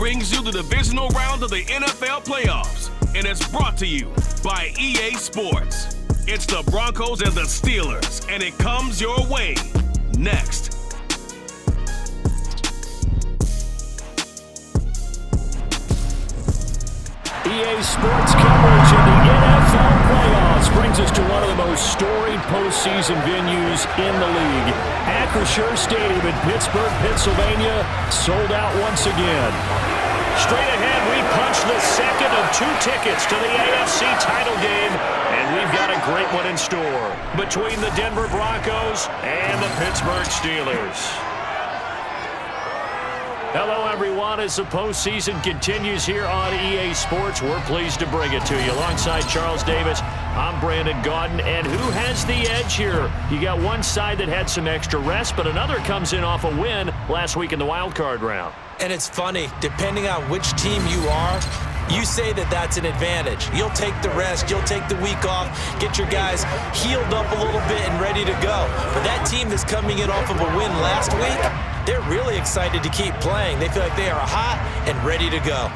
brings you the divisional round of the NFL playoffs, and it's brought to you by EA Sports. It's the Broncos and the Steelers, and it comes your way next. EA Sports coverage of the NFL playoffs brings us to one of the most storied postseason venues in the league. Acrisure Stadium in Pittsburgh, Pennsylvania, sold out once again. Straight ahead, we punch the second of 2 tickets to the AFC title game, and we've got a great one in store between the Denver Broncos and the Pittsburgh Steelers. Hello, everyone. As the postseason continues here on EA Sports, we're pleased to bring it to you. Alongside Charles Davis, I'm Brandon Gaudin. And who has the edge here? You got one side that had some extra rest, but another comes in off a win last week in the wild card round. And it's funny, depending on which team you are, you say that that's an advantage. You'll take the rest, you'll take the week off, get your guys healed up a little bit and ready to go. But that team that's coming in off of a win last week, they're really excited to keep playing. They feel like they are hot and ready to go.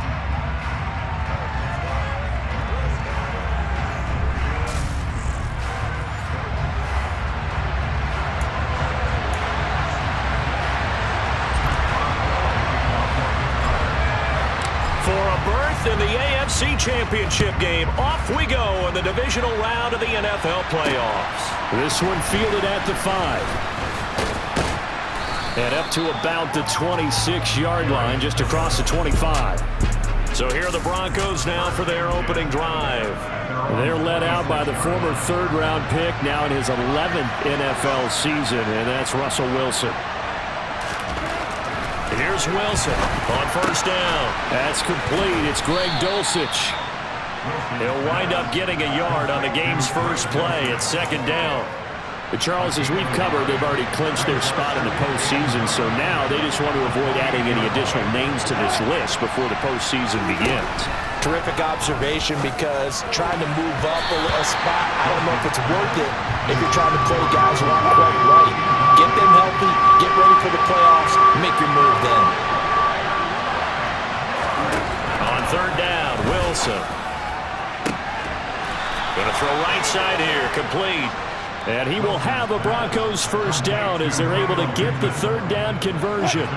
For a berth in the AFC Championship game, off we go in the divisional round of the NFL playoffs. This one fielded at the 5. And up to about the 26-yard line, just across the 25. So here are the Broncos now for their opening drive. They're led out by the former third-round pick, now in his 11th NFL season, and that's Russell Wilson. Here's Wilson on first down. That's complete. It's Greg Dulcich. He'll wind up getting a yard on the game's first play at second down. But Charles, as we've covered, they've already clinched their spot in the postseason, so now they just want to avoid adding any additional names to this list before the postseason begins. Terrific observation, because trying to move up a spot, I don't know if it's worth it if you're trying to play guys who aren't quite right. Get them healthy, get ready for the playoffs, make your move then. On third down, Wilson. Going to throw right side here, complete. And he will have a Broncos first down as they're able to get the third down conversion.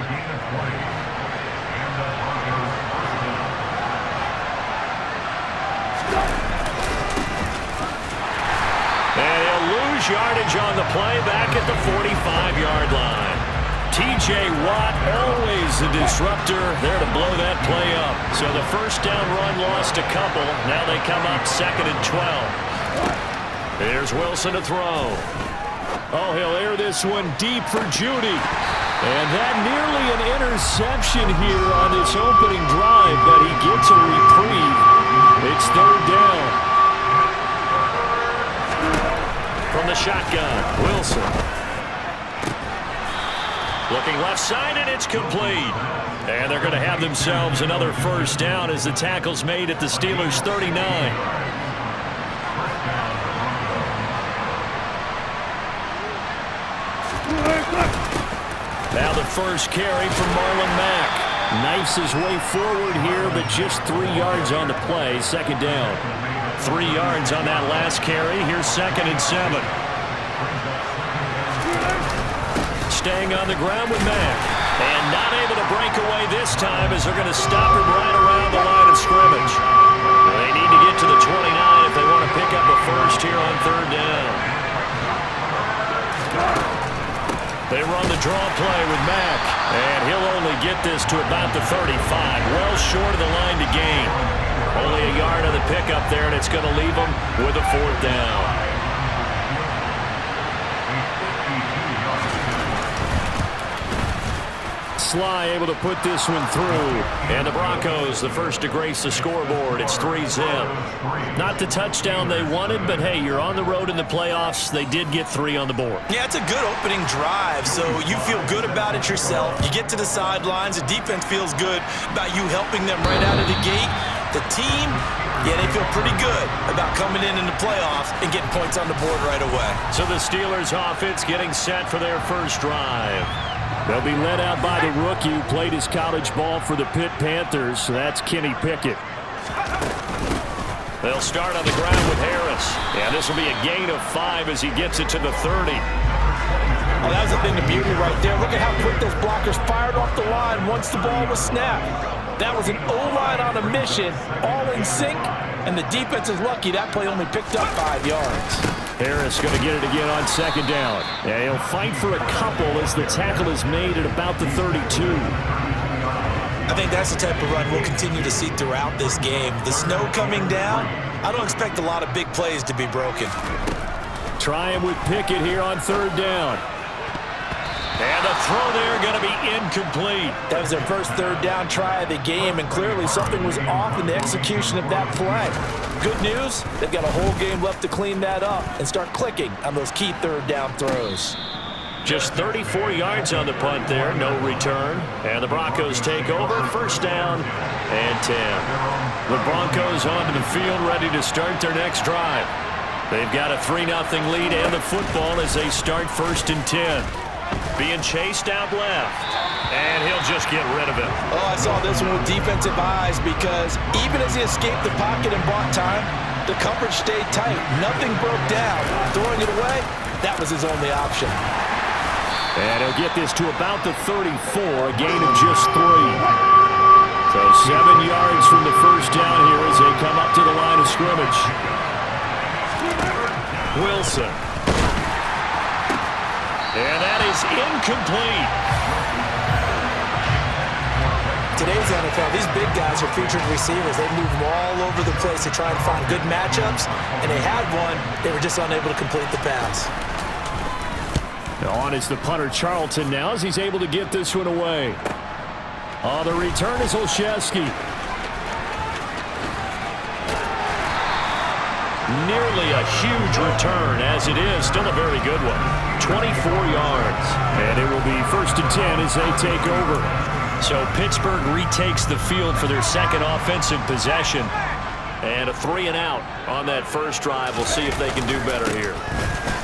And he'll lose yardage on the play back at the 45-yard line. T.J. Watt, always the disruptor, there to blow that play up. So the first down run lost a couple. Now they come up 2nd and 12. Here's Wilson to throw. Oh, he'll air this one deep for Judy. And that nearly an interception here on this opening drive, but he gets a reprieve. It's third down. From the shotgun, Wilson. Looking left side, and it's complete. And they're going to have themselves another first down as the tackle's made at the Steelers' 39. Now the first carry from Marlon Mack. Knifes his way forward here, but just 3 yards on the play. Second down. 3 yards on that last carry. Here's 2nd and 7. Staying on the ground with Mack. And not able to break away this time as they're going to stop him right around the line of scrimmage. They need to get to the 29 if they want to pick up a first here on third down. They run the draw play with Mack, and he'll only get this to about the 35, well short of the line to gain. Only a yard on the pickup there, and it's going to leave them with a 4th down. Sly able to put this one through. And the Broncos, the first to grace the scoreboard. It's 3-0. Not the touchdown they wanted, but hey, you're on the road in the playoffs. They did get 3 on the board. Yeah, it's a good opening drive, so you feel good about it yourself. You get to the sidelines, the defense feels good about you helping them right out of the gate. The team, yeah, they feel pretty good about coming in the playoffs and getting points on the board right away. So the Steelers offense getting set for their first drive. They'll be led out by the rookie who played his college ball for the Pitt Panthers. So that's Kenny Pickett. They'll start on the ground with Harris. And this will be a gain of 5 as he gets it to the 30. Well, that was the thing of beauty right there. Look at how quick those blockers fired off the line once the ball was snapped. That was an O-line on a mission, all in sync, and the defense is lucky that play only picked up 5 yards. Harris going to get it again on second down. And he'll fight for a couple as the tackle is made at about the 32. I think that's the type of run we'll continue to see throughout this game. The snow coming down, I don't expect a lot of big plays to be broken. Trying with Pickett here on third down. And the throw there going to be incomplete. That was their first third down try of the game, and clearly something was off in the execution of that play. Good news, they've got a whole game left to clean that up and start clicking on those key third down throws. Just 34 yards on the punt there, no return. And the Broncos take over, first down and 10. The Broncos onto the field, ready to start their next drive. They've got a 3-0 lead and the football as they start first and 10. Being chased out left, and he'll just get rid of it. Oh, I saw this one with defensive eyes because even as he escaped the pocket and bought time, the coverage stayed tight. Nothing broke down. Throwing it away, that was his only option. And he'll get this to about the 34, a gain of just 3. So 7 yards from the first down here as they come up to the line of scrimmage. Wilson. And that is incomplete. Today's NFL, these big guys are featured receivers. They move them all over the place to try and find good matchups, and they had one. They were just unable to complete the pass. On is the punter Charlton now as he's able to get this one away. Oh, the return is Olszewski. Nearly a huge return, as it is. Still a very good one. 24 yards. And it will be first and 10 as they take over. So Pittsburgh retakes the field for their second offensive possession. And a 3-and-out on that first drive. We'll see if they can do better here.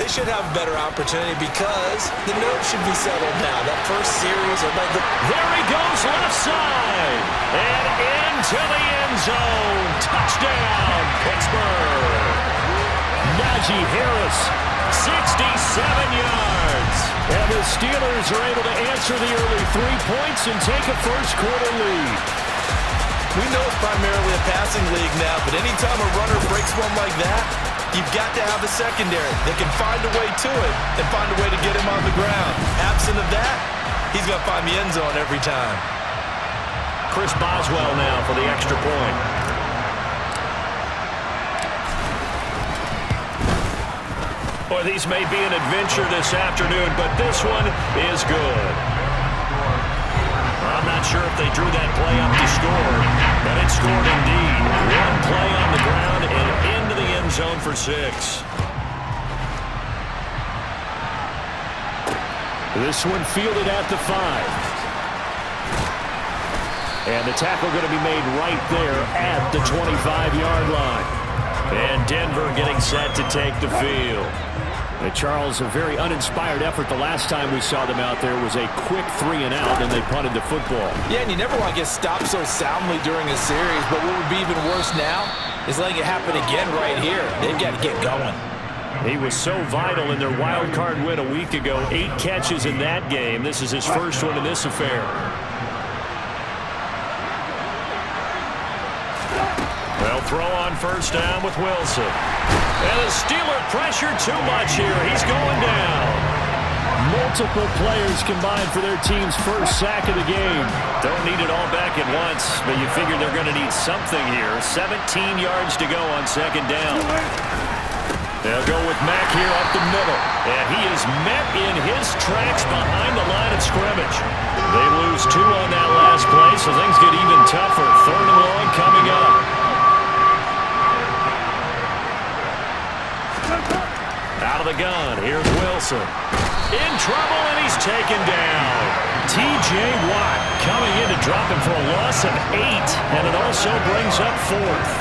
They should have a better opportunity because the nerves should be settled now. That first series, there he goes, left side. And into the end zone. Touchdown, Pittsburgh. Najee Harris, 67 yards. And the Steelers are able to answer the early 3 points and take a first-quarter lead. We know it's primarily a passing league now, but anytime a runner breaks one like that, you've got to have a secondary that can find a way to it and find a way to get him on the ground. Absent of that, he's going to find the end zone every time. Chris Boswell now for the extra point. Boy, these may be an adventure this afternoon, but this one is good. I'm not sure if they drew that play up to score, but it scored indeed. One play on the ground and into the end zone for 6. This one fielded at the 5. And the tackle going to be made right there at the 25-yard line. And Denver getting set to take the field. Charles, a very uninspired effort the last time we saw them out there was a quick 3-and-out, and they punted the football. Yeah, and you never want to get stopped so soundly during a series, but what would be even worse now is letting it happen again right here. They've got to get going. He was so vital in their wild card win a week ago. 8 catches in that game. This is his first one in this affair. They'll throw on first down with Wilson. And the Steeler pressure too much here. He's going down. Multiple players combined for their team's first sack of the game. Don't need it all back at once, but you figure they're going to need something here. 17 yards to go on second down. They'll go with Mack here up the middle. And he is met in his tracks behind the line of scrimmage. They lose 2 on that last play, so things get even tougher. 3rd and long coming up. Out of the gun, here's Wilson. In trouble, and he's taken down. T.J. Watt coming in to drop him for a loss of 8, and it also brings up 4th.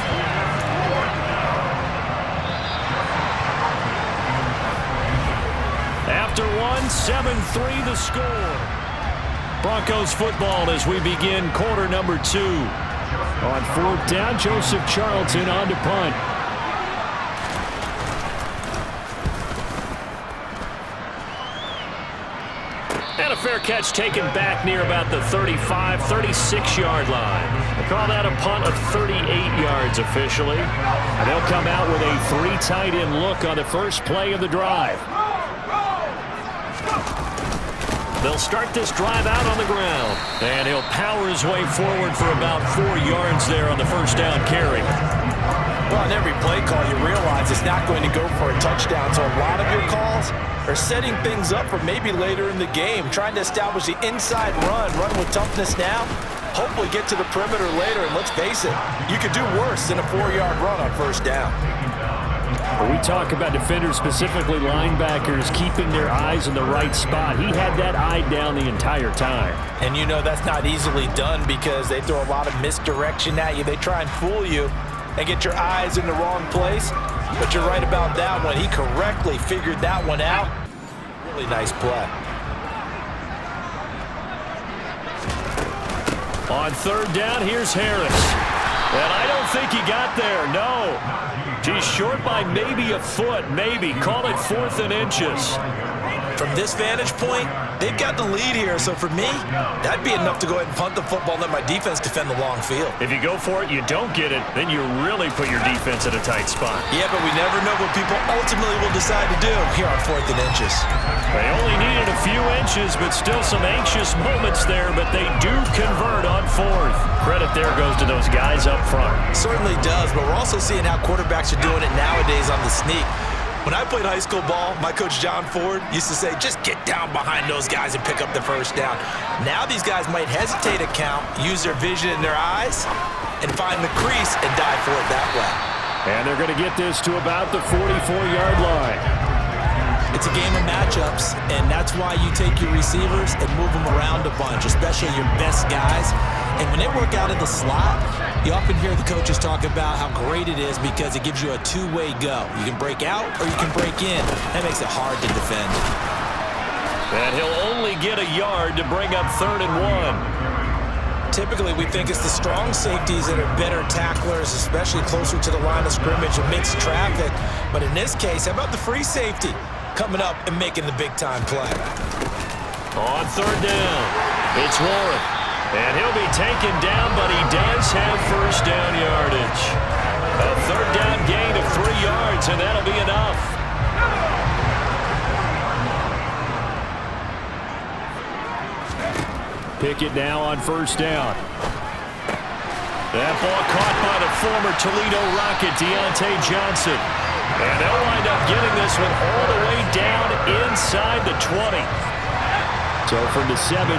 After 1, 7-3 the score. Broncos football as we begin quarter number 2. On 4th down, Joseph Charlton on to punt. And a fair catch taken back near about the 35, 36-yard line. They call that a punt of 38 yards officially. And they'll come out with a 3 tight end look on the first play of the drive. They'll start this drive out on the ground. And he'll power his way forward for about 4 yards there on the first down carry. Well, on every play call, you realize it's not going to go for a touchdown. So a lot of your calls are setting things up for maybe later in the game, trying to establish the inside run with toughness now, hopefully get to the perimeter later. And let's face it, you could do worse than a 4-yard run on first down. When we talk about defenders, specifically linebackers, keeping their eyes in the right spot, he had that eye down the entire time. And you know that's not easily done because they throw a lot of misdirection at you. They try and fool you and get your eyes in the wrong place. But you're right about that one. He correctly figured that one out. Really nice play. On 3rd down, here's Harris. And I don't think he got there, no. He's short by maybe a foot, maybe. Call it 4th and inches. From this vantage point, they've got the lead here. So for me, that'd be enough to go ahead and punt the football and let my defense defend the long field. If you go for it, you don't get it, then you really put your defense in a tight spot. Yeah, but we never know what people ultimately will decide to do here on 4th and inches. They only needed a few inches, but still some anxious moments there, but they do convert on 4th. Credit there goes to those guys up front. Certainly does, but we're also seeing how quarterbacks are doing it nowadays on the sneak. When I played high school ball, my coach John Ford used to say, just get down behind those guys and pick up the first down. Now these guys might hesitate a count, use their vision in their eyes, and find the crease and dive for it that way. And they're going to get this to about the 44-yard line. It's a game of matchups, and that's why you take your receivers and move them around a bunch, especially your best guys. And when they work out of the slot, you often hear the coaches talk about how great it is because it gives you a two-way go. You can break out or you can break in. That makes it hard to defend. And he'll only get a yard to bring up 3rd and 1. Typically, we think it's the strong safeties that are better tacklers, especially closer to the line of scrimmage amidst traffic. But in this case, how about the free safety coming up and making the big-time play? On 3rd down, it's Warren. And he'll be taken down, but he does have first down yardage. A 3rd down gain of 3 yards, and that'll be enough. Pickett now on 1st down. That ball caught by the former Toledo Rocket, Deontay Johnson. And they'll wind up getting this one all the way down inside the 20. So from the 17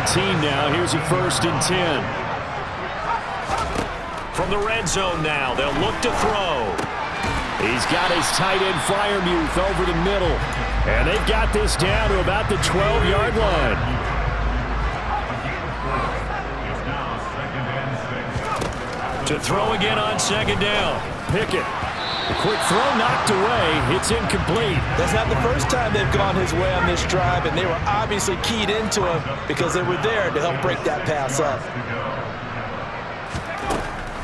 now, here's a 1st and 10. From the red zone now, they'll look to throw. He's got his tight end Freiermuth over the middle. And they've got this down to about the 12-yard line. To throw again on 2nd down. Pickett. A quick throw knocked away. It's incomplete. That's not the first time they've gone his way on this drive, and they were obviously keyed into him because they were there to help break that pass up.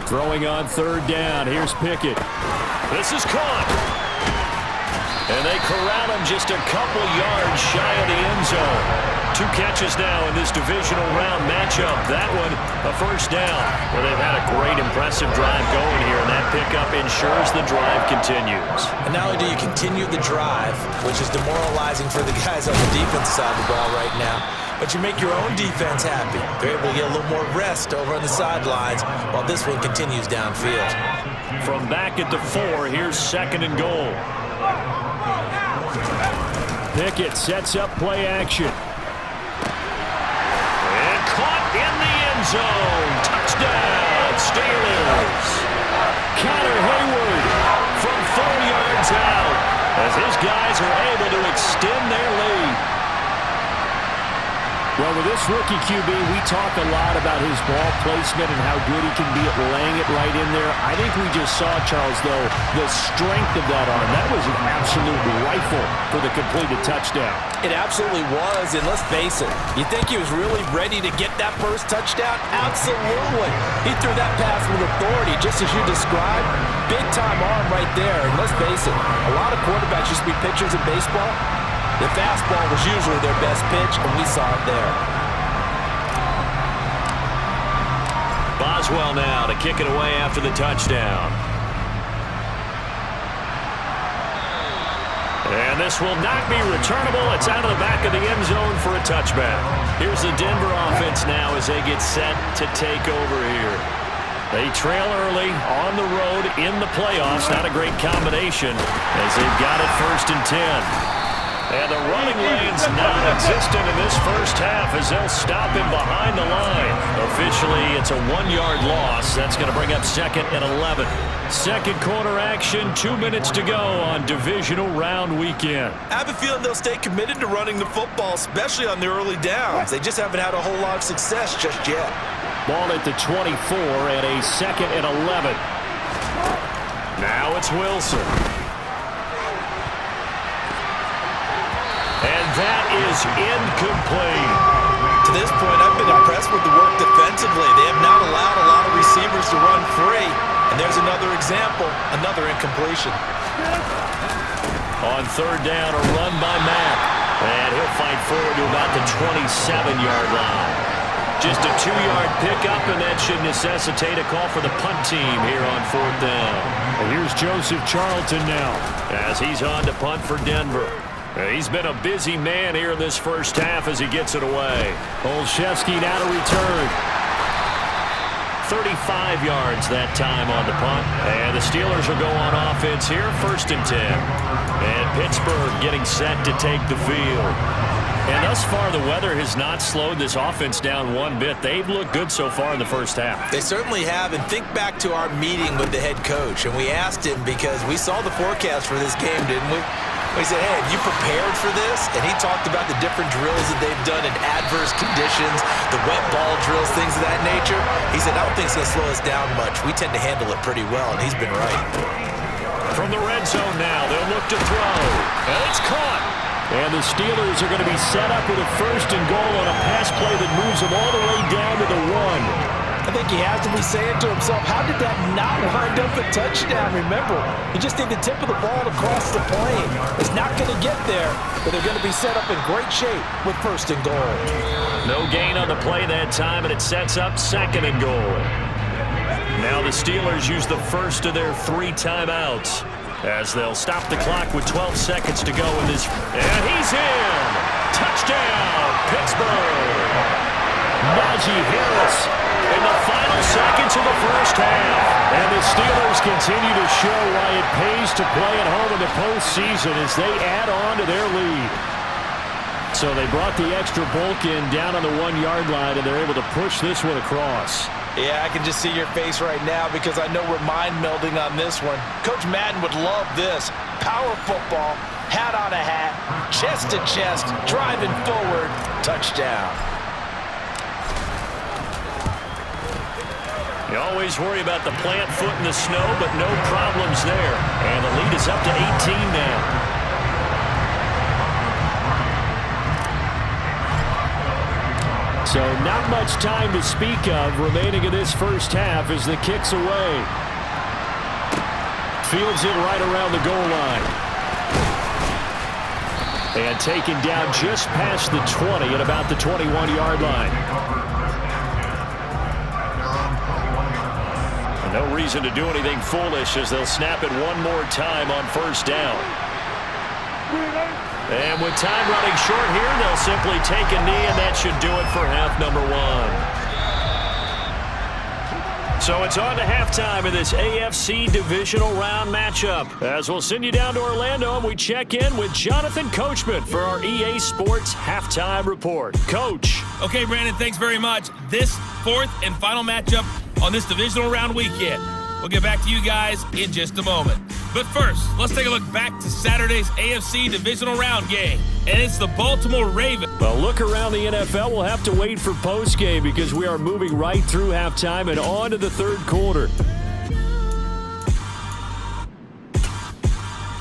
Throwing on 3rd down. Here's Pickett. This is caught. And they corral him just a couple yards shy of the end zone. 2 catches now in this divisional round matchup. That one, a 1st down. Well, they've had a great, impressive drive going here, and that pickup ensures the drive continues. And not only do you continue the drive, which is demoralizing for the guys on the defense side of the ball right now, but you make your own defense happy. They're able to get a little more rest over on the sidelines while this one continues downfield. From back at the 4, here's 2nd and goal. Pickett sets up play action. And caught in the end zone. Touchdown, Steelers. Connor Hayward from 4 yards out as his guys are able to extend their lead. Well, with this rookie QB, we talk a lot about his ball placement and how good he can be at laying it right in there. I think we just saw, Charles, though, the strength of that arm. That was an absolute rifle for the completed touchdown. It absolutely was, and let's face it, you think he was really ready to get that first touchdown? Absolutely. He threw that pass with authority, just as you described. Big-time arm right there, and let's face it, a lot of quarterbacks used to be pitchers in baseball. The fastball was usually their best pitch, and we saw it there. Boswell now to kick it away after the touchdown. And this will not be returnable. It's out of the back of the end zone for a touchback. Here's the Denver offense now as they get set to take over here. They trail early on the road in the playoffs. Not a great combination as they've got it 1st and 10. And the running lane's non-existent in this first half as they'll stop him behind the line. Officially, it's a 1-yard loss. That's going to bring up 2nd and 11. Second quarter action, 2 minutes to go on Divisional Round weekend. I have a feeling they'll stay committed to running the football, especially on the early downs. They just haven't had a whole lot of success just yet. Ball at the 24 and a 2nd and 11. Now it's Wilson. And that is incomplete. To this point, I've been impressed with the work defensively. They have not allowed a lot of receivers to run free. And there's another example, another incompletion. On 3rd down, a run by Mack. And he'll fight forward to about the 27-yard line. Just a 2-yard pickup, and that should necessitate a call for the punt team here on 4th down. And here's Joseph Charlton now as he's on to punt for Denver. He's been a busy man here in this first half as he gets it away. Olszewski now to return. 35 yards that time on the punt. And the Steelers will go on offense here, 1st and 10. And Pittsburgh getting set to take the field. And thus far, the weather has not slowed this offense down one bit. They've looked good so far in the first half. They certainly have. And think back to our meeting with the head coach. And we asked him because we saw the forecast for this game, didn't we? He said, hey, have you prepared for this? And he talked about the different drills that they've done in adverse conditions, the wet ball drills, things of that nature. He said, I don't think it's going to slow us down much. We tend to handle it pretty well, and he's been right. From the red zone now, they'll look to throw. And it's caught. And the Steelers are going to be set up with a 1st and goal on a pass play that moves them all the way down to the 1. I think he has to be saying to himself, how did that not wind up a touchdown? Remember, you just need the tip of the ball to cross the plane. It's not going to get there, but they're going to be set up in great shape with 1st and goal. No gain on the play that time, and it sets up 2nd and goal. Now the Steelers use the first of their 3 timeouts as they'll stop the clock with 12 seconds to go in this. And he's in! Touchdown, Pittsburgh! Najee Harris in the final seconds of the first half. And the Steelers continue to show why it pays to play at home in the postseason as they add on to their lead. So they brought the extra bulk in down on the 1-yard line, and they're able to push this one across. Yeah, I can just see your face right now because I know we're mind melding on this one. Coach Madden would love this. Power football, hat on a hat, chest to chest, driving forward, touchdown. You always worry about the plant foot in the snow, but no problems there. And the lead is up to 18 now. So not much time to speak of remaining in this first half as the kick's away. Fields it right around the goal line. And taken down just past the 20 at about the 21-yard line. No reason to do anything foolish as they'll snap it one more time on 1st down. And with time running short here, they'll simply take a knee, and that should do it for half number 1. So it's on to halftime in this AFC Divisional Round matchup. As we'll send you down to Orlando, and we check in with Jonathan Coachman for our EA Sports Halftime Report. Coach. Okay, Brandon, thanks very much. This 4th and final matchup on this Divisional Round weekend. We'll get back to you guys in just a moment. But first, let's take a look back to Saturday's AFC Divisional Round game. And it's the Baltimore Ravens. Well, look around the NFL. We'll have to wait for postgame because we are moving right through halftime and on to the third quarter.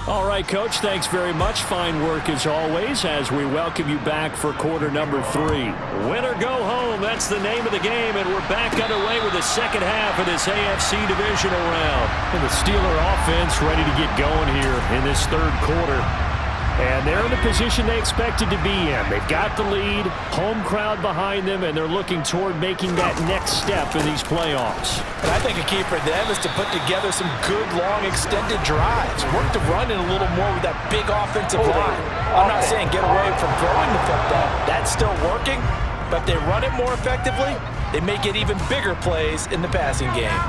All right, Coach, thanks very much. Fine work as always as we welcome you back for quarter number 3. Win or go home, that's the name of the game, and we're back underway with the second half of this AFC Divisional round. And the Steeler offense ready to get going here in this third quarter. And they're in the position they expected to be in. They've got the lead, home crowd behind them, and they're looking toward making that next step in these playoffs. And I think a key for them is to put together some good, long, extended drives. Work the run in a little more with that big offensive line. I'm not saying get away from throwing the football. That's still working, but they run it more effectively. They may get even bigger plays in the passing game.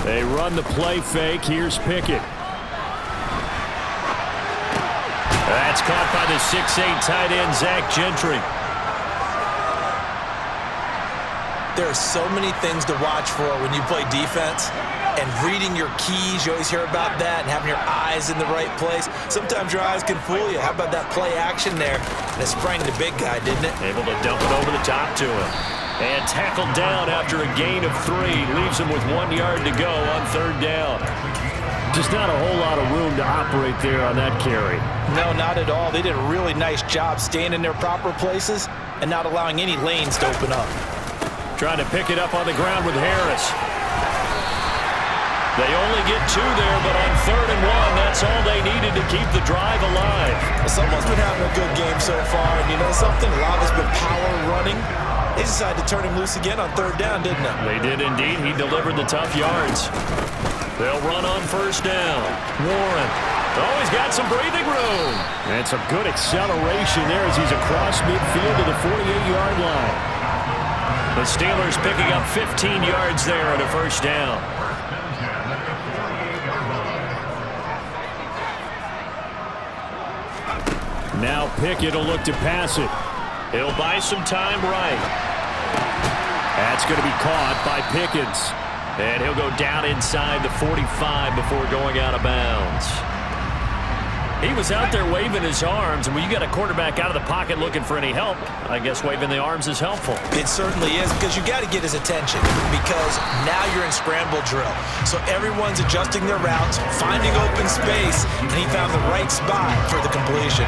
They run the play fake. Here's Pickett. That's caught by the 6'8" tight end, Zach Gentry. There are so many things to watch for when you play defense. And reading your keys, you always hear about that, and having your eyes in the right place. Sometimes your eyes can fool you. How about that play action there? And it sprang the big guy, didn't it? Able to dump it over the top to him. And tackled down after a gain of 3. Leaves him with 1 yard to go on third down. Just not a whole lot of room to operate there on that carry. No, not at all. They did a really nice job staying in their proper places and not allowing any lanes to open up. Trying to pick it up on the ground with Harris. They only get 2 there, but on 3rd and 1, that's all they needed to keep the drive alive. Well, someone's been having a good game so far, and you know something? A lot of it's been power running. They decided to turn him loose again on 3rd down, didn't they? They did indeed. He delivered the tough yards. They'll run on 1st down. Warren. Oh, he's got some breathing room. And some good acceleration there as he's across midfield to the 48-yard line. The Steelers picking up 15 yards there on a 1st down. Now Pickett will look to pass it. He'll buy some time right. That's going to be caught by Pickens. And he'll go down inside the 45 before going out of bounds. He was out there waving his arms, and when you got a quarterback out of the pocket looking for any help, I guess waving the arms is helpful. It certainly is, because you got to get his attention, because now you're in scramble drill. So everyone's adjusting their routes, finding open space, and he found the right spot for the completion.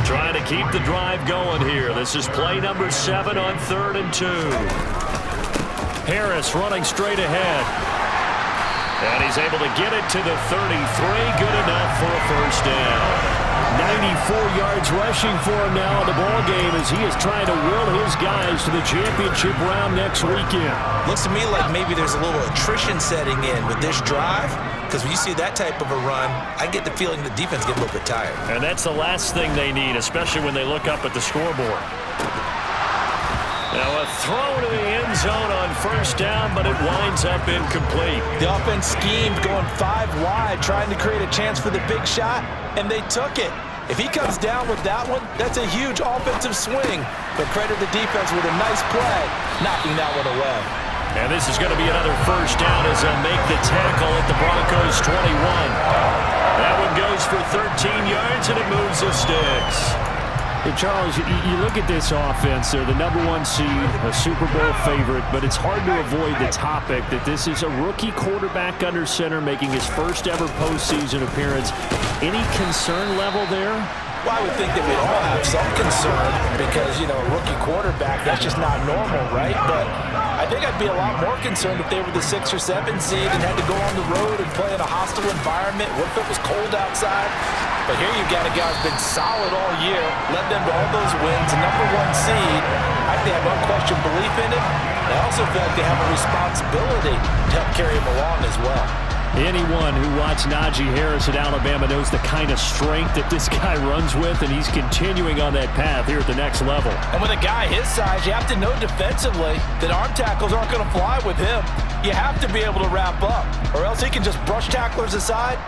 Trying to keep the drive going here. This is play number 7 on 3rd and 2. Harris running straight ahead. And he's able to get it to the 33. Good enough for a 1st down. 94 yards rushing for him now in the ball game as he is trying to will his guys to the championship round next weekend. Looks to me like maybe there's a little attrition setting in with this drive, because when you see that type of a run, I get the feeling the defense gets a little bit tired. And that's the last thing they need, especially when they look up at the scoreboard. Now a throw to the end zone on 1st down, but it winds up incomplete. The offense schemed going 5 wide, trying to create a chance for the big shot, and they took it. If he comes down with that one, that's a huge offensive swing. But credit the defense with a nice play, knocking that one away. And this is going to be another 1st down as they'll make the tackle at the Broncos 21. That one goes for 13 yards, and it moves the sticks. Hey, Charles, you look at this offense. They're the #1 seed, a Super Bowl favorite, but it's hard to avoid the topic that this is a rookie quarterback under center making his first ever postseason appearance. Any concern level there? Well, I would think that we'd all have some concern because, you know, a rookie quarterback, that's just not normal, right? But I think I'd be a lot more concerned if they were the 6 or 7 seed and had to go on the road and play in a hostile environment. What if it was cold outside? But here you've got a guy who's been solid all year, led them to all those wins, a #1 seed. I think they have unquestioned belief in him. I also feel like they have a responsibility to help carry him along as well. Anyone who watched Najee Harris at Alabama knows the kind of strength that this guy runs with, and he's continuing on that path here at the next level. And with a guy his size, you have to know defensively that arm tackles aren't going to fly with him. You have to be able to wrap up, or else he can just brush tacklers aside.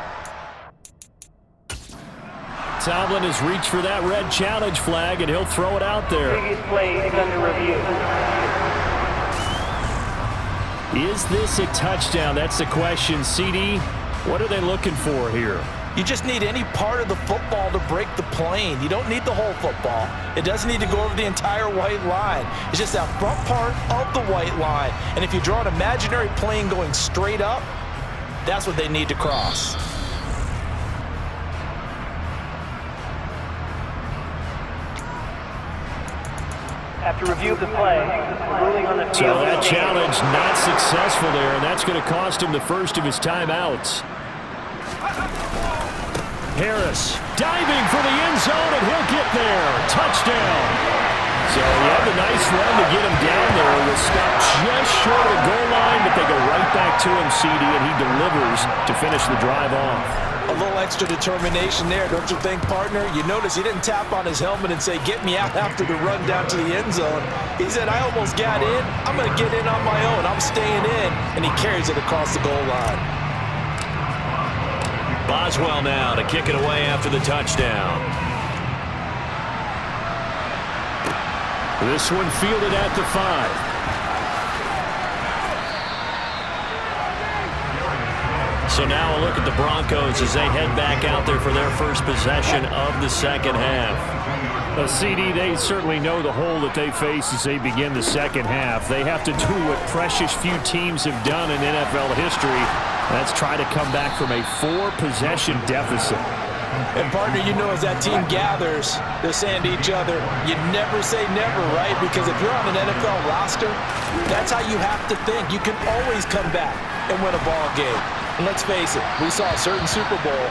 Tomlin has reached for that red challenge flag, and he'll throw it out there. Previous play is under review. Is this a touchdown? That's the question. CD, what are they looking for here? You just need any part of the football to break the plane. You don't need the whole football. It doesn't need to go over the entire white line. It's just that front part of the white line. And if you draw an imaginary plane going straight up, that's what they need to cross. After review of the play, ruling on the field. So that challenge not successful there, and that's going to cost him the first of his timeouts. Harris diving for the end zone, and he'll get there. Touchdown. So he had a nice run to get him down there. It was stopped just short of the goal line, but they go right back to him, CD, and he delivers to finish the drive off. A little extra determination there, don't you think, partner? You notice he didn't tap on his helmet and say, get me out after the run down to the end zone. He said, I almost got in. I'm going to get in on my own. I'm staying in. And he carries it across the goal line. Boswell now to kick it away after the touchdown. This one fielded at the 5. So now a look at the Broncos as they head back out there for their first possession of the second half. CD, they certainly know the hole that they face as they begin the second half. They have to do what precious few teams have done in NFL history. That's try to come back from a 4-possession deficit. And, partner, you know as that team gathers, they're saying to each other, you never say never, right? Because if you're on an NFL roster, that's how you have to think. You can always come back and win a ball game. And let's face it, we saw a certain Super Bowl,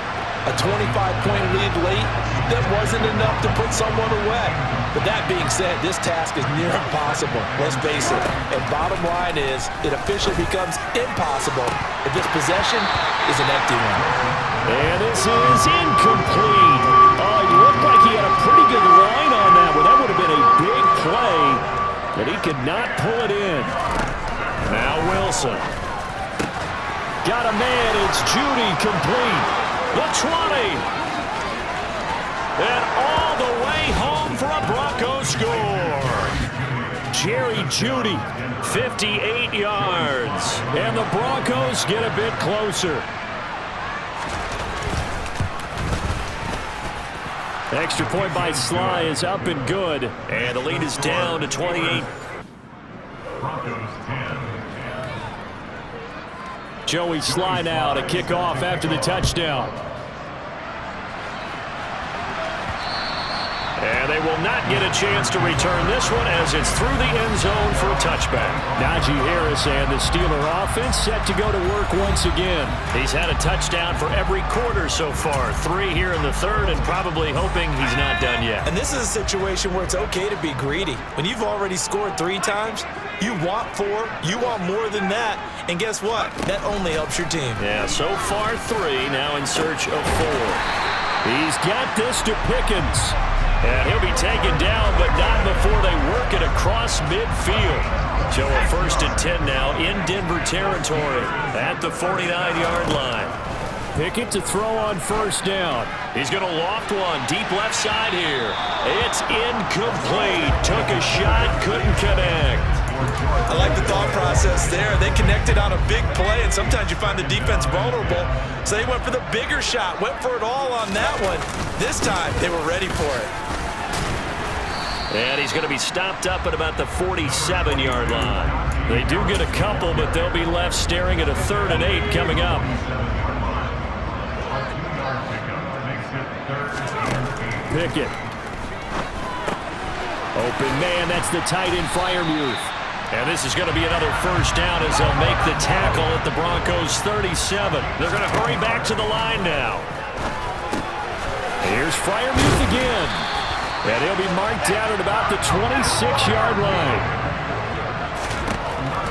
a 25-point lead late, that wasn't enough to put someone away. But that being said, this task is near impossible. Let's face it. And bottom line is, it officially becomes impossible if this possession is an empty one. And this is incomplete. Oh, he looked like he had a pretty good line on that one. That would have been a big play, but he could not pull it in. Now Wilson. Got a man. It's Judy complete. The 20. And all the way home for a Broncos score. Jerry Judy, 58 yards. and the Broncos get a bit closer. Extra point by Sly is up and good. And the lead is down to 28. Joey Sly now to kick off after the touchdown. And they will not get a chance to return this one as it's through the end zone for a touchback. Najee Harris and the Steeler offense set to go to work once again. He's had a touchdown for every quarter so far. 3 here in the third, and probably hoping he's not done yet. And this is a situation where it's okay to be greedy. When you've already scored 3 times, you want 4, you want more than that. And guess what? That only helps your team. Yeah, so far 3, now in search of 4. He's got this to Pickens. And he'll be taken down, but not before they work it across midfield. So a 1st and 10 now in Denver territory at the 49-yard line. Pickett to throw on 1st down. He's going to loft one deep left side here. It's incomplete. Took a shot, couldn't connect. I like the thought process there. They connected on a big play, and sometimes you find the defense vulnerable. So they went for the bigger shot, went for it all on that one. This time, they were ready for it. And he's going to be stopped up at about the 47-yard line. They do get a couple, but they'll be left staring at a 3rd and 8 coming up. Pickett. Open man, that's the tight end Freiermuth. And this is going to be another 1st down as they'll make the tackle at the Broncos 37. They're going to hurry back to the line now. Here's Freiermuth again. And he'll be marked down at about the 26-yard line.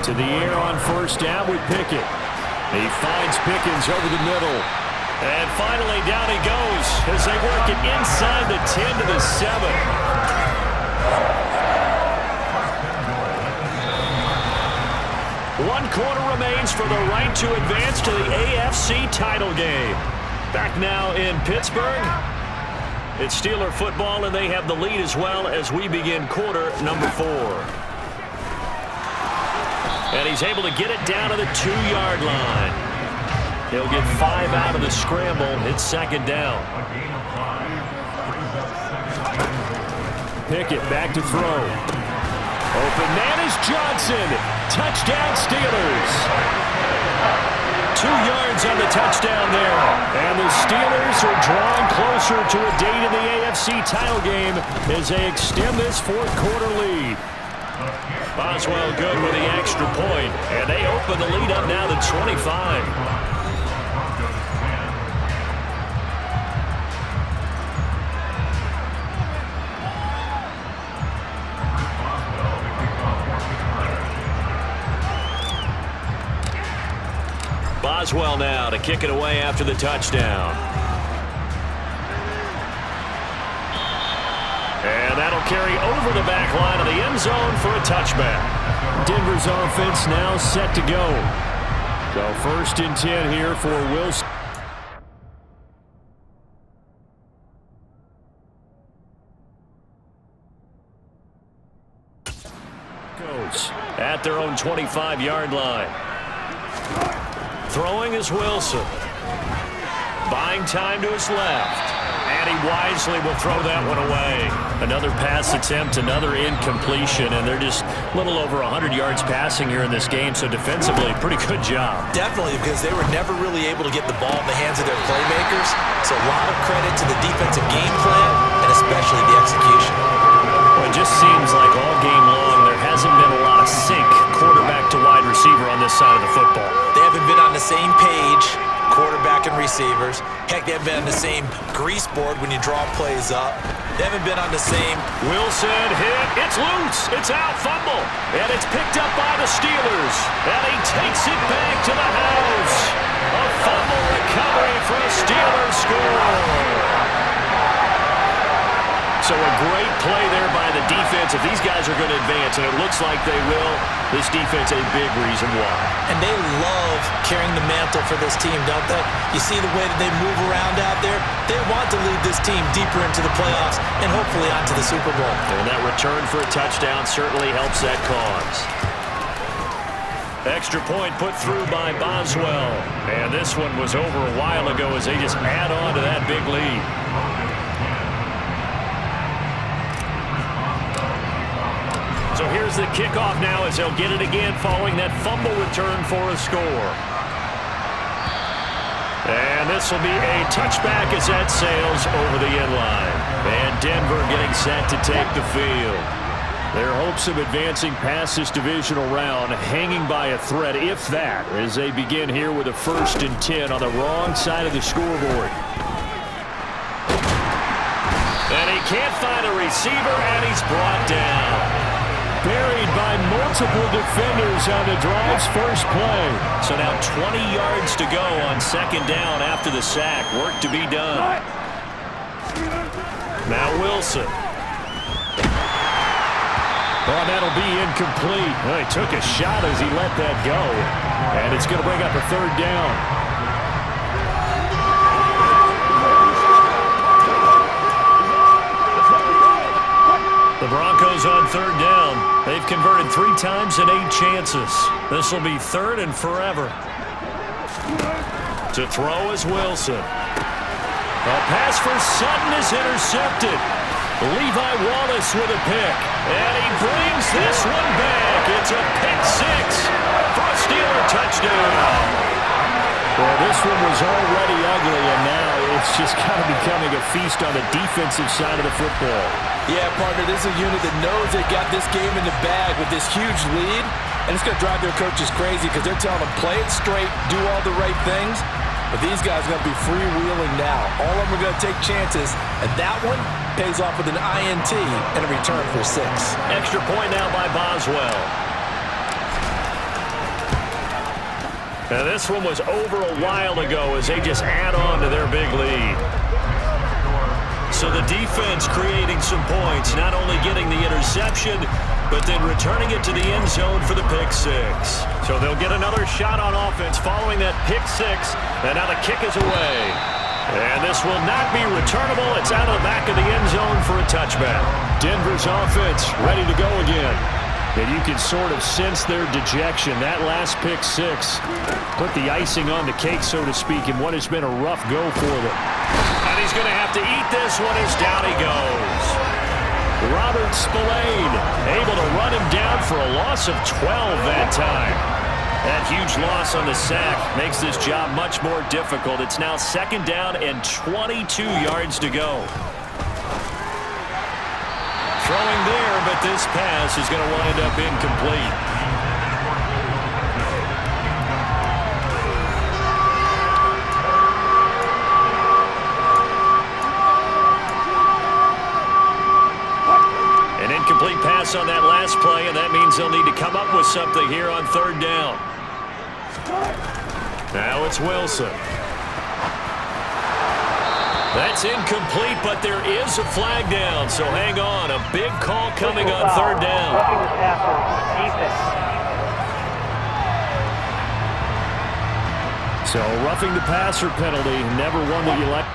To the air on 1st down with Pickett. He finds Pickens over the middle. And finally down he goes as they work it inside the 10 to the 7. 1 quarter remains for the right to advance to the AFC title game. Back now in Pittsburgh. It's Steeler football, and they have the lead as well as we begin quarter number 4. And he's able to get it down to the 2-yard line. He'll get 5 out of the scramble. It's second down. Pickett back to throw. Open man is Johnson. Touchdown Steelers. 2 yards on the touchdown there. And the Steelers are drawing closer to a date in the AFC title game as they extend this fourth-quarter lead. Boswell good with the extra point, and they open the lead up now to 25. Boswell now to kick it away after the touchdown. And that'll carry over the back line of the end zone for a touchback. Denver's offense now set to go. So 1st and 10 here for Wilson. Goes at their own 25-yard line. Throwing is Wilson. Buying time to his left. And he wisely will throw that one away. Another pass attempt, another incompletion, and they're just a little over 100 yards passing here in this game, so defensively, pretty good job. Definitely, because they were never really able to get the ball in the hands of their playmakers, so a lot of credit to the defensive game plan and especially the execution. Well, it just seems like all game long there hasn't been a lot of sync quarterback to wide receiver on this side of the football. They haven't been on the same page, quarterback and receivers. Heck, they haven't been on the same grease board when you draw plays up. They haven't been on the same. Wilson hit. It's loose. It's out. Fumble. And it's picked up by the Steelers. And he takes it back to the house. A fumble recovery for a Steelers score. So a great play there by the defense. If these guys are going to advance, and it looks like they will, this defense a big reason why. And they love carrying the mantle for this team, don't they? You see the way that they move around out there? They want to lead this team deeper into the playoffs and hopefully onto the Super Bowl. And that return for a touchdown certainly helps that cause. Extra point put through by Boswell. And this one was over a while ago as they just add on to that big lead. So here's the kickoff now as they'll get it again following that fumble return for a score. And this will be a touchback as that sails over the end line. And Denver getting set to take the field. Their hopes of advancing past this divisional round hanging by a thread, if that, as they begin here with a 1st and 10 on the wrong side of the scoreboard. And he can't find a receiver, and he's brought down. Buried by multiple defenders on the drive's first play. So now 20 yards to go on 2nd down after the sack. Work to be done. Now Wilson. Oh, that'll be incomplete. Well, he took a shot as he let that go. And it's going to bring up a 3rd down. The Broncos on 3rd down. They've converted 3 times in 8 chances. This will be 3rd and forever. To throw is Wilson. A pass for Sutton is intercepted. Levi Wallace with a pick. And he brings this one back. It's a pick 6 for a Steeler touchdown. Well, this one was already ugly, and now it's just kind of becoming a feast on the defensive side of the football. Yeah, partner, this is a unit that knows they got this game in the bag with this huge lead, and it's going to drive their coaches crazy because they're telling them play it straight, do all the right things, but these guys are going to be freewheeling now. All of them are going to take chances, and that one pays off with an INT and a return for 6. Extra point now by Boswell. And this one was over a while ago as they just add on to their big lead. So the defense creating some points, not only getting the interception, but then returning it to the end zone for the pick 6. So they'll get another shot on offense following that pick 6, and now the kick is away. And this will not be returnable. It's out of the back of the end zone for a touchback. Denver's offense ready to go again. And you can sort of sense their dejection. That last pick six put the icing on the cake, so to speak, in what has been a rough go for them. And he's going to have to eat this one as down he goes. Robert Spillane able to run him down for a loss of 12 that time. That huge loss on the sack makes this job much more difficult. It's now 2nd down and 22 yards to go. Throwing there, but this pass is going to wind up incomplete. An incomplete pass on that last play, and that means they'll need to come up with something here on 3rd down. Now it's Wilson. That's incomplete, but there is a flag down, so hang on. A big call coming on 3rd down. Roughing the passer, defense. So roughing the passer penalty, never one that you like.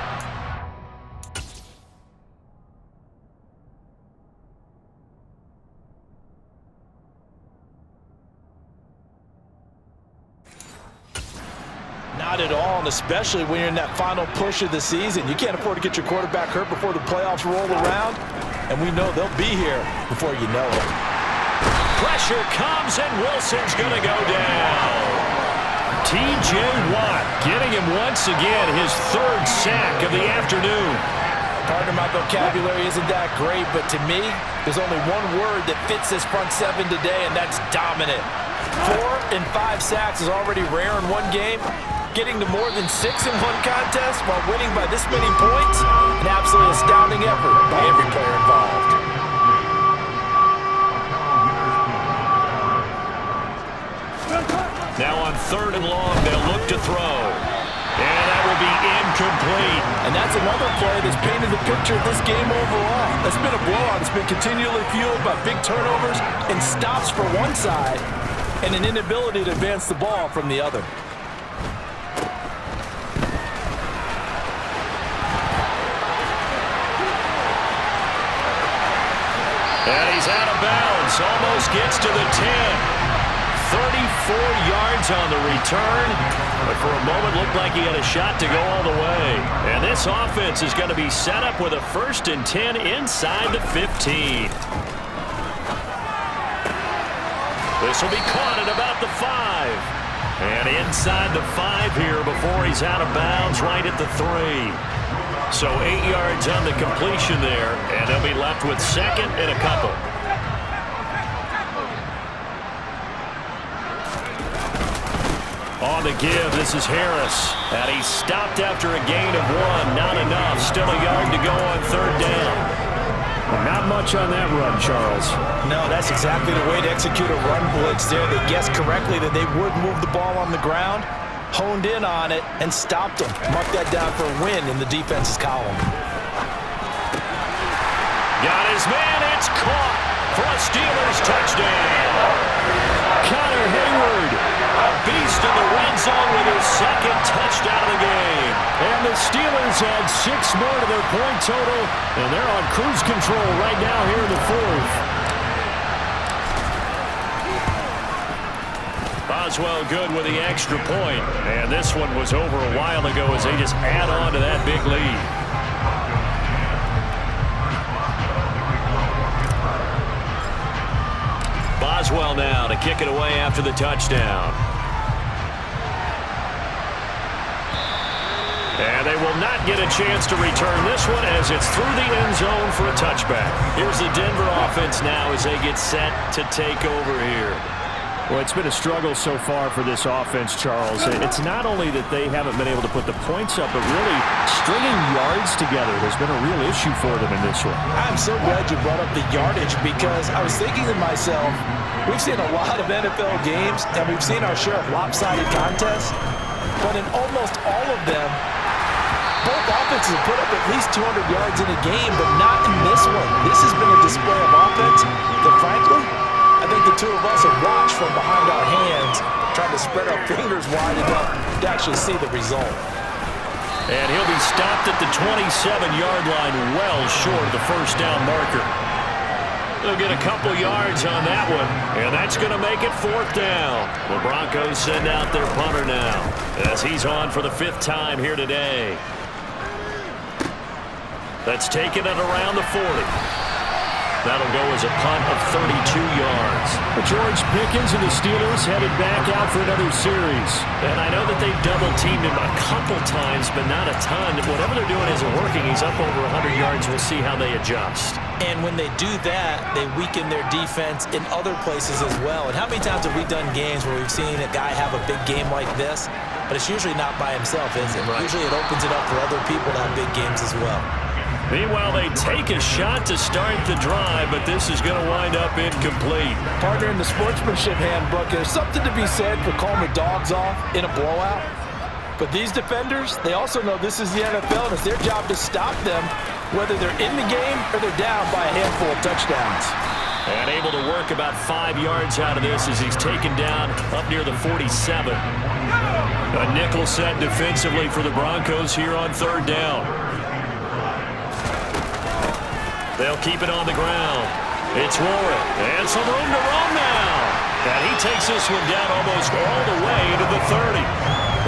Not at all, and especially when you're in that final push of the season. You can't afford to get your quarterback hurt before the playoffs roll around, and we know they'll be here before you know it. Pressure comes, and Wilson's going to go down. T.J. Watt getting him once again, his 3rd sack of the afternoon. Pardon my vocabulary isn't that great, but to me, there's only one word that fits this front seven today, and that's dominant. 4 and 5 sacks is already rare in one game. Getting to more than 6 in one contest while winning by this many points, an absolutely astounding effort by every player involved. Now on 3rd and long, they'll look to throw. And that will be incomplete. And that's another play that's painted the picture of this game overall. That's been a blowout. It's been continually fueled by big turnovers and stops for one side and an inability to advance the ball from the other. And he's out of bounds. Almost gets to the 10. 34 yards on the return. But for a moment, looked like he had a shot to go all the way. And this offense is going to be set up with a 1st and 10 inside the 15. This will be caught at about the 5. And inside the 5 here before he's out of bounds right at the 3. So 8 yards on the completion there, and they'll be left with 2nd and a couple. On the give, this is Harris. And he's stopped after a gain of 1. Not enough. Still a yard to go on 3rd down. Not much on that run, Charles. No, that's exactly the way to execute a run blitz there. They guessed correctly that they would move the ball on the ground, honed in on it, and stopped them. Mark that down for a win in the defense's column. Got his man. It's caught for a Steelers touchdown. Connor Hayward, a beast in the red zone with his 2nd touchdown of the game. And the Steelers add 6 more to their point total, and they're on cruise control right now here in the 4th. Boswell good with the extra point. And this one was over a while ago as they just add on to that big lead. Boswell now to kick it away after the touchdown. And they will not get a chance to return this one as it's through the end zone for a touchback. Here's the Denver offense now as they get set to take over here. Well, it's been a struggle so far for this offense, Charles. It's not only that they haven't been able to put the points up, but really stringing yards together has been a real issue for them in this one. I'm so glad you brought up the yardage because I was thinking to myself, we've seen a lot of NFL games and we've seen our share of lopsided contests, but in almost all of them, both offenses have put up at least 200 yards in a game, but not in this one. This has been a display of offense that, frankly, I think the two of us have watched from behind our hands, trying to spread our fingers wide enough to actually see the result. And he'll be stopped at the 27-yard line, well short of the first down marker. They'll get a couple yards on that one, and that's going to make it 4th down. The Broncos send out their punter now, as he's on for the 5th time here today. That's taken it around the 40. That'll go as a punt of 32 yards. George Pickens and the Steelers headed back out for another series. And I know that they've double-teamed him a couple times, but not a ton. Whatever they're doing isn't working. He's up over 100 yards. We'll see how they adjust. And when they do that, they weaken their defense in other places as well. And how many times have we done games where we've seen a guy have a big game like this, but it's usually not by himself, is it? Right. Usually it opens it up for other people to have big games as well. Meanwhile, they take a shot to start the drive, but this is going to wind up incomplete. Partner, in the sportsmanship handbook, there's something to be said for calling the dogs off in a blowout. But these defenders, they also know this is the NFL, and it's their job to stop them, whether they're in the game or they're down by a handful of touchdowns. And able to work about 5 yards out of this as he's taken down up near the 47. A nickel set defensively for the Broncos here on 3rd down. They'll keep it on the ground. It's Warren, and some room to roam now. And he takes this one down almost all the way to the 30.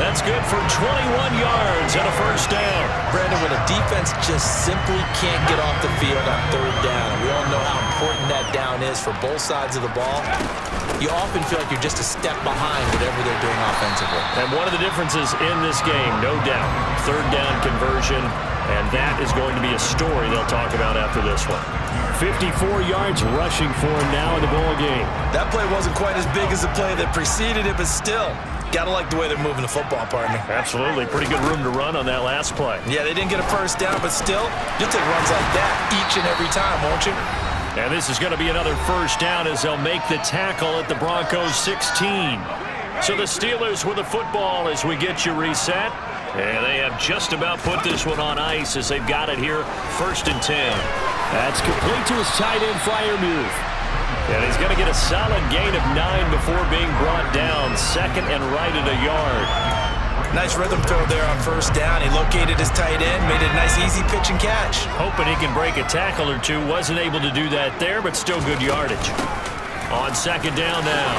That's good for 21 yards and a first down. Brandon, when a defense just simply can't get off the field on 3rd down, we all know how important that down is for both sides of the ball. You often feel like you're just a step behind whatever they're doing offensively. And one of the differences in this game, no doubt, 3rd down conversion, and that is going to be a story they'll talk about after this one. 54 yards rushing for him now in the ball game. That play wasn't quite as big as the play that preceded it, but still, gotta like the way they're moving the football, partner. Absolutely. Pretty good room to run on that last play. Yeah, they didn't get a first down, but still, you'll take runs like that each and every time, won't you? And this is going to be another first down as they'll make the tackle at the Broncos 16. So the Steelers with the football as we get you reset. And they have just about put this one on ice as they've got it here, 1st and 10. That's complete to his tight end flyer move. And he's going to get a solid gain of 9 before being brought down, 2nd and right at a yard. Nice rhythm throw there on 1st down. He located his tight end, made it a nice easy pitch and catch. Hoping he can break a tackle or two. Wasn't able to do that there, but still good yardage. On 2nd down now,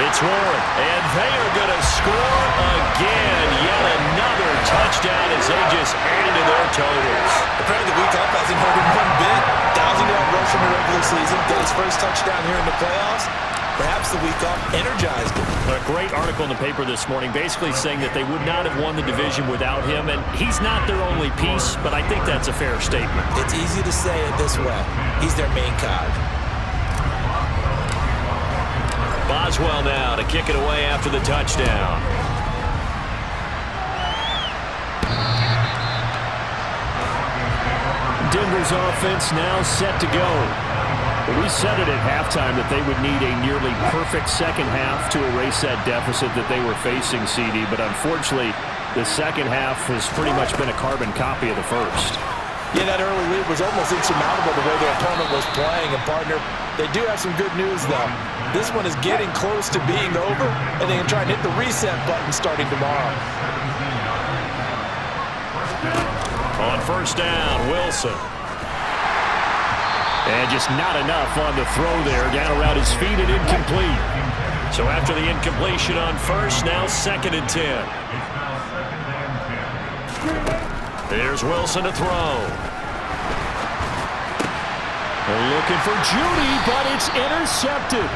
it's Warren, and they are going to score again. Yet another touchdown as they just add to their totals. Apparently the week off hasn't hurt him one bit. 1,000-yard rush in the regular season. Got his first touchdown here in the playoffs. Perhaps the week off energized him. A great article in the paper this morning basically saying that they would not have won the division without him, and he's not their only piece, but I think that's a fair statement. It's easy to say it this way. He's their main cog. Boswell now to kick it away after the touchdown. Denver's offense now set to go. We said it at halftime that they would need a nearly perfect second half to erase that deficit that they were facing, CD, but unfortunately, the second half has pretty much been a carbon copy of the first. Yeah, that early lead was almost insurmountable the way their opponent was playing. And, partner, they do have some good news, though. This one is getting close to being over, and they can try and hit the reset button starting tomorrow. On 1st down, Wilson. And just not enough on the throw there. Down around his feet and incomplete. So after the incompletion on 1st, now 2nd and 10. Here's Wilson to throw. They're looking for Judy, but it's intercepted.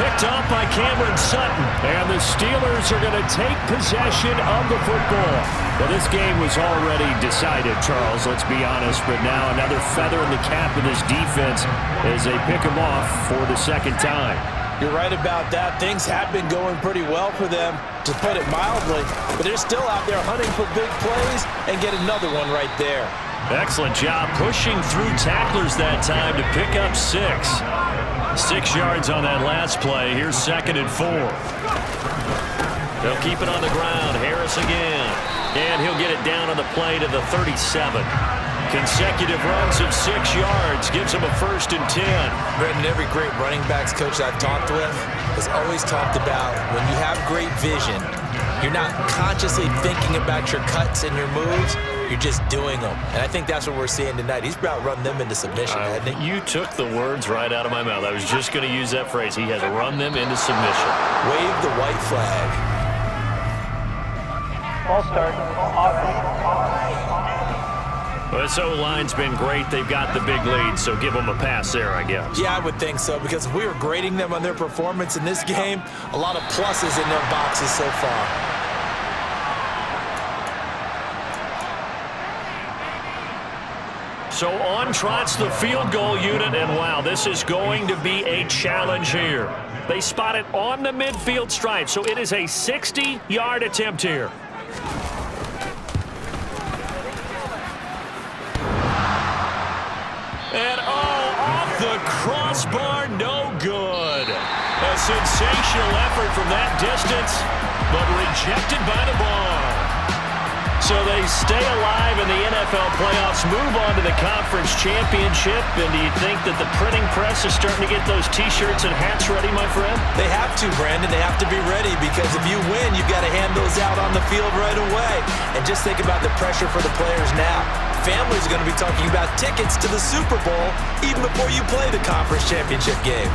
Picked off by Cameron Sutton. And the Steelers are going to take possession of the football. Well, this game was already decided, Charles, let's be honest. But now another feather in the cap of this defense as they pick him off for the 2nd time. You're right about that. Things have been going pretty well for them, to put it mildly. But they're still out there hunting for big plays and get another one right there. Excellent job pushing through tacklers that time to pick up 6. 6 yards on that last play. Here's 2nd and 4. They'll keep it on the ground. Harris again. And he'll get it down on the play to the 37. Consecutive runs of 6 yards gives him a 1st and 10. Brendan, every great running backs coach I've talked with has always talked about when you have great vision, You're not consciously thinking about your cuts and your moves. You're just doing them. And I think that's what we're seeing tonight. He's about run them into submission, hasn't he? You took the words right out of my mouth. I was just going to use that phrase. He has run them into submission. Wave the white flag. Ball start. Well, this O-line's been great. They've got the big lead, so give them a pass there, I guess. Yeah, I would think so, because if we were grading them on their performance in this game, a lot of pluses in their boxes so far. So on trots the field goal unit, and wow, this is going to be a challenge here. They spot it on the midfield stripe, so it is a 60-yard attempt here. And off the crossbar, no good. A sensational effort from that distance, but rejected by the bar. So they stay alive in the NFL playoffs, move on to the conference championship. And do you think that the printing press is starting to get those T-shirts and hats ready, my friend? They have to, Brandon. They have to be ready, because if you win, you've got to hand those out on the field right away. And just think about the pressure for the players now. Families are going to be talking about tickets to the Super Bowl even before you play the conference championship game.